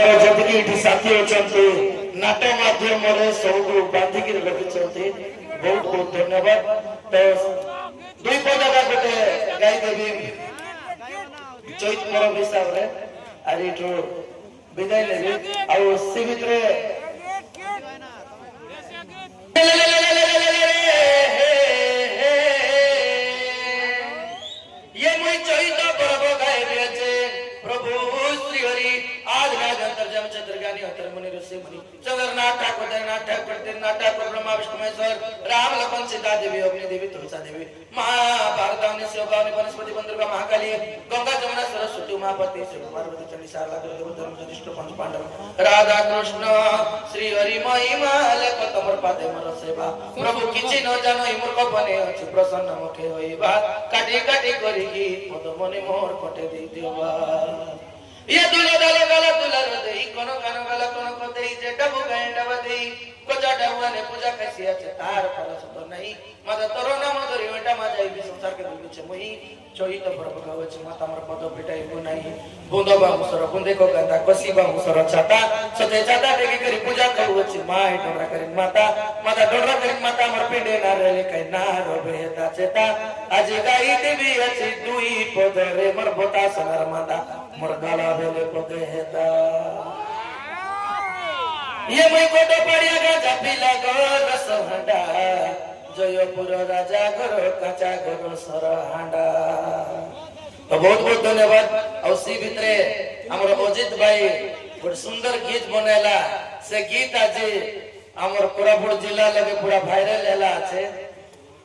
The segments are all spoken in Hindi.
ଆମର ଯେତିକି ଏଠି ସାଥୀ ଅଛନ୍ତି ନାଟ ମାଧ୍ୟମରେ ସବୁକୁ ବାନ୍ଧିକି ରଖିଛନ୍ତି ବହୁତ ବହୁତ ଧନ୍ୟବାଦ। ତ ଦୁଇ ପଦକ ଗୋଟେ ଗାଇଦେବି ଚୈତ ପର୍ବ ହିସାବରେ ଆଜି ଏଠୁ ବିଦାୟ ନେବି ଆଉ ସେ ଭିତରେ ये मुई चैत पर्व गायबे छे प्रभु श्री हरि आज जम चंद्रगानी अंतर मुनि ऋषि मुनि चंद्रनाथ ठाकुर देवनाथ ठाकुर देवनाथ ठाकुर ब्रह्मा विष्णु महेश्वर राम लखन सीता देवी अग्नि देवी तुलसा देवी महाभारतावनी शिवभावनी वनस्पति दुर्गा महाकाली गंगा जमुना सरस्वती उमापति शिव पार्वती चंडी शारदा दुर्गा धर्म युधिष्ठ पंच पांडव राधा कृष्ण श्री हरि महिमा लेख तमर पादे मर सेवा प्रभु किछि न जानो मूर्ख बने अछि प्रसन्न मुखे होइबा काटी काटी करी पद मने मोर कटे दे देवा ये दुला दाला गाला दुला रदेई कोनो गानो गाला कोनो कदेई जेटा बुगाय डबा देई कोजा डवाने पूजा कैसी আছে तार परस तो नहीं मद तोरो नाम धरि बेटा मा जाई भी संसार के दुख छे मोही चोहित पर्व गावछ माता हमर पद पिटाई को नहीं बुंदो बा मुसर बुंदे को गंदा कसी बा मुसर छाता सते छाता देगी करी पूजा करूछ माय डोरा करी माता माता डोरा करी माता हमर पिंडे ना रेले कई ना रोबेता चेता आज गाई देवी अछि दुई पद रे मर बोता सनर माता मोर गाला बेले पदे हेता ये मैं कोटो पड़िया गा जापिला गो रस हंडा जयपुर राजा घर काचा घर सर हांडा। तो बहुत बहुत धन्यवाद और सी भितरे हमर अजित भाई गोटे सुंदर गीत बनेला से गीत आज हमर कोरापुट जिला लगे पूरा वायरल हैला আছে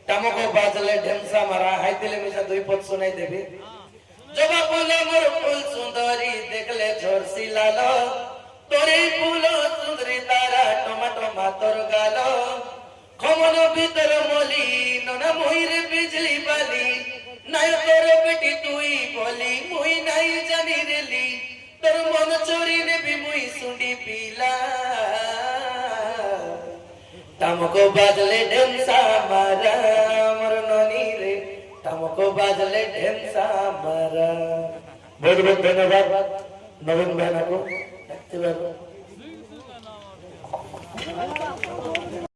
टमको बाजले ढेमसा मारा हाइतिले मिसा दुई पद सुनाई देबी जबा बोले मोर फूल सुंदरी देखले झरसी लालो तोरे फूल सुंदरी तारा टमाटो मातर गालो खमन भीतर मोली नना मोहिरे बिजली बाली नाय तोर बेटी तुई बोली मुई नाई जानी रेली तोर मन चोरी ने भी मुई सुंडी पीला तमको बाजले ढेमसा मारा मोर ननी रे तमको बाजले ढेमसा मारा। बहुत बहुत धन्यवाद नवीन बहना को।